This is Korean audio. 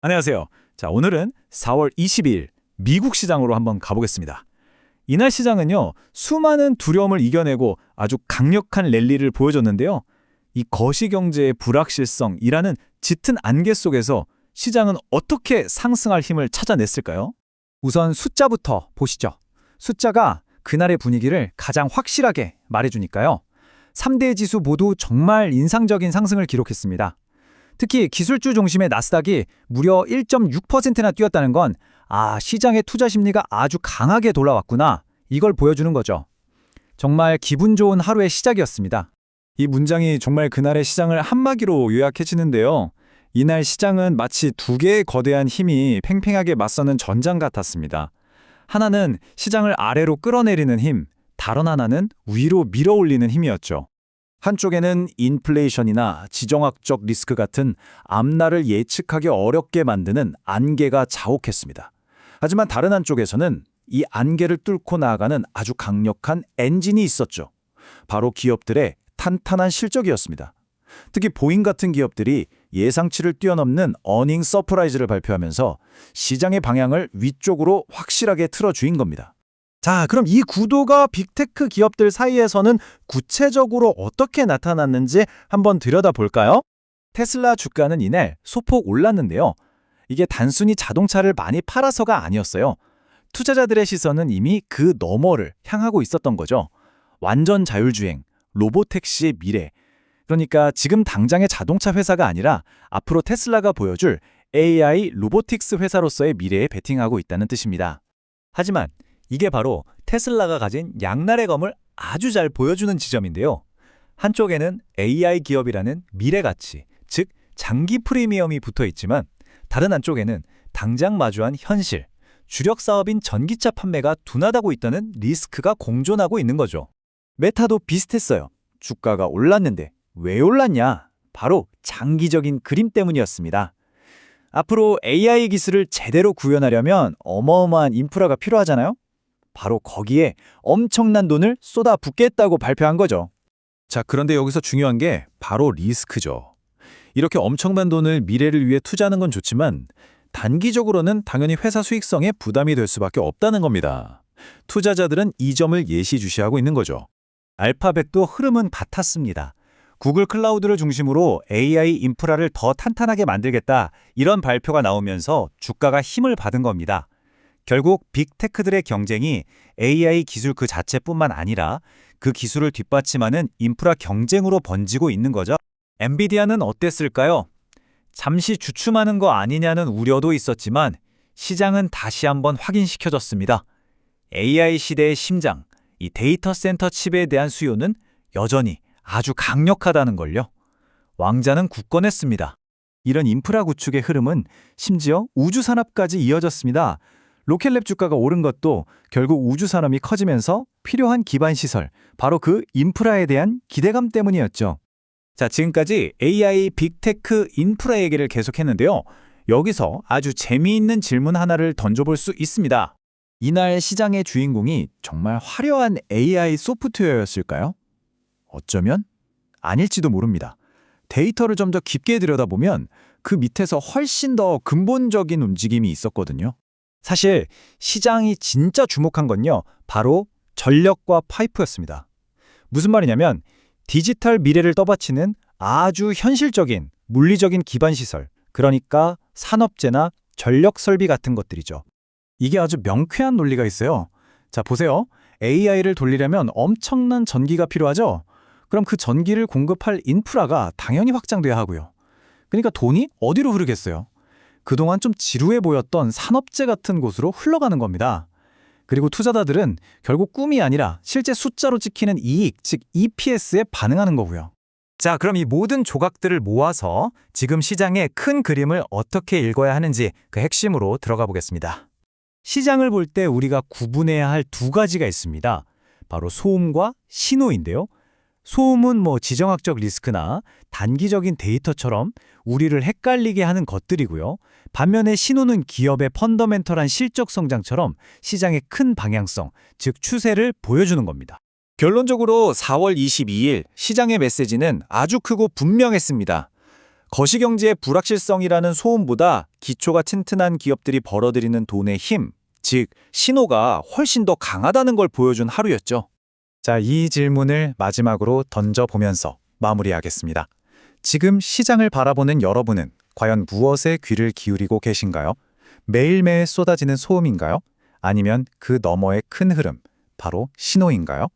안녕하세요. 자, 오늘은 4월 22일 미국 시장으로 한번 가보겠습니다. 이날 시장은요, 수많은 두려움을 이겨내고 아주 강력한 랠리를 보여줬는데요. 이 거시경제의 불확실성이라는 짙은 안개 속에서 시장은 어떻게 상승할 힘을 찾아냈을까요? 우선 숫자부터 보시죠. 숫자가 그날의 분위기를 가장 확실하게 말해주니까요. 3대 지수 모두 정말 인상적인 상승을 기록했습니다. 특히 기술주 중심의 나스닥이 무려 1.6%나 뛰었다는 건 시장의 투자 심리가 아주 강하게 돌아왔구나. 이걸 보여주는 거죠. 정말 기분 좋은 하루의 시작이었습니다. 이 문장이 정말 그날의 시장을 한마디로 요약해지는데요. 이날 시장은 마치 두 개의 거대한 힘이 팽팽하게 맞서는 전장 같았습니다. 하나는 시장을 아래로 끌어내리는 힘, 다른 하나는 위로 밀어올리는 힘이었죠. 한쪽에는 인플레이션이나 지정학적 리스크 같은 앞날을 예측하기 어렵게 만드는 안개가 자욱했습니다. 하지만 다른 한쪽에서는 이 안개를 뚫고 나아가는 아주 강력한 엔진이 있었죠. 바로 기업들의 탄탄한 실적이었습니다. 특히 보잉 같은 기업들이 예상치를 뛰어넘는 어닝 서프라이즈를 발표하면서 시장의 방향을 위쪽으로 확실하게 틀어주인 겁니다. 자, 그럼 이 구도가 빅테크 기업들 사이에서는 구체적으로 어떻게 나타났는지 한번 들여다볼까요? 테슬라 주가는 이날 소폭 올랐는데요. 이게 단순히 자동차를 많이 팔아서가 아니었어요. 투자자들의 시선은 이미 그 너머를 향하고 있었던 거죠. 완전 자율주행, 로보택시의 미래. 그러니까 지금 당장의 자동차 회사가 아니라 앞으로 테슬라가 보여줄 AI 로보틱스 회사로서의 미래에 베팅하고 있다는 뜻입니다. 하지만 이게 바로 테슬라가 가진 양날의 검을 아주 잘 보여주는 지점인데요. 한쪽에는 AI 기업이라는 미래 가치, 즉 장기 프리미엄이 붙어 있지만 다른 한쪽에는 당장 마주한 현실, 주력 사업인 전기차 판매가 둔화하고 있다는 리스크가 공존하고 있는 거죠. 메타도 비슷했어요. 주가가 올랐는데 왜 올랐냐? 바로 장기적인 그림 때문이었습니다. 앞으로 AI 기술을 제대로 구현하려면 어마어마한 인프라가 필요하잖아요? 바로 거기에 엄청난 돈을 쏟아붓겠다고 발표한 거죠. 자, 그런데 여기서 중요한 게 바로 리스크죠. 이렇게 엄청난 돈을 미래를 위해 투자하는 건 좋지만 단기적으로는 당연히 회사 수익성에 부담이 될 수밖에 없다는 겁니다. 투자자들은 이 점을 예시주시하고 있는 거죠. 알파벳도 흐름은 같았습니다. 구글 클라우드를 중심으로 AI 인프라를 더 탄탄하게 만들겠다, 이런 발표가 나오면서 주가가 힘을 받은 겁니다. 결국 빅테크들의 경쟁이 AI 기술 그 자체뿐만 아니라 그 기술을 뒷받침하는 인프라 경쟁으로 번지고 있는 거죠. 엔비디아는 어땠을까요? 잠시 주춤하는 거 아니냐는 우려도 있었지만 시장은 다시 한번 확인시켜줬습니다. AI 시대의 심장, 이 데이터 센터 칩에 대한 수요는 여전히 아주 강력하다는 걸요. 왕자는 굳건했습니다. 이런 인프라 구축의 흐름은 심지어 우주산업까지 이어졌습니다. 로켓랩 주가가 오른 것도 결국 우주산업이 커지면서 필요한 기반시설, 바로 그 인프라에 대한 기대감 때문이었죠. 자, 지금까지 AI 빅테크 인프라 얘기를 계속했는데요. 여기서 아주 재미있는 질문 하나를 던져볼 수 있습니다. 이날 시장의 주인공이 정말 화려한 AI 소프트웨어였을까요? 어쩌면 아닐지도 모릅니다. 데이터를 좀 더 깊게 들여다보면 그 밑에서 훨씬 더 근본적인 움직임이 있었거든요. 사실 시장이 진짜 주목한 건요, 바로 전력과 파이프였습니다. 무슨 말이냐면 디지털 미래를 떠받치는 아주 현실적인 물리적인 기반시설, 그러니까 산업재나 전력 설비 같은 것들이죠. 이게 아주 명쾌한 논리가 있어요. 자, 보세요. AI를 돌리려면 엄청난 전기가 필요하죠? 그럼 그 전기를 공급할 인프라가 당연히 확장돼야 하고요. 그러니까 돈이 어디로 흐르겠어요? 그동안 좀 지루해 보였던 산업재 같은 곳으로 흘러가는 겁니다. 그리고 투자자들은 결국 꿈이 아니라 실제 숫자로 찍히는 이익, 즉 EPS에 반응하는 거고요. 자, 그럼 이 모든 조각들을 모아서 지금 시장의 큰 그림을 어떻게 읽어야 하는지 그 핵심으로 들어가 보겠습니다. 시장을 볼 때 우리가 구분해야 할 두 가지가 있습니다. 바로 소음과 신호인데요. 소음은 지정학적 리스크나 단기적인 데이터처럼 우리를 헷갈리게 하는 것들이고요. 반면에 신호는 기업의 펀더멘털한 실적 성장처럼 시장의 큰 방향성, 즉 추세를 보여주는 겁니다. 결론적으로 4월 22일 시장의 메시지는 아주 크고 분명했습니다. 거시경제의 불확실성이라는 소음보다 기초가 튼튼한 기업들이 벌어들이는 돈의 힘, 즉 신호가 훨씬 더 강하다는 걸 보여준 하루였죠. 자, 이 질문을 마지막으로 던져보면서 마무리하겠습니다. 지금 시장을 바라보는 여러분은 과연 무엇에 귀를 기울이고 계신가요? 매일매일 쏟아지는 소음인가요? 아니면 그 너머의 큰 흐름, 바로 신호인가요?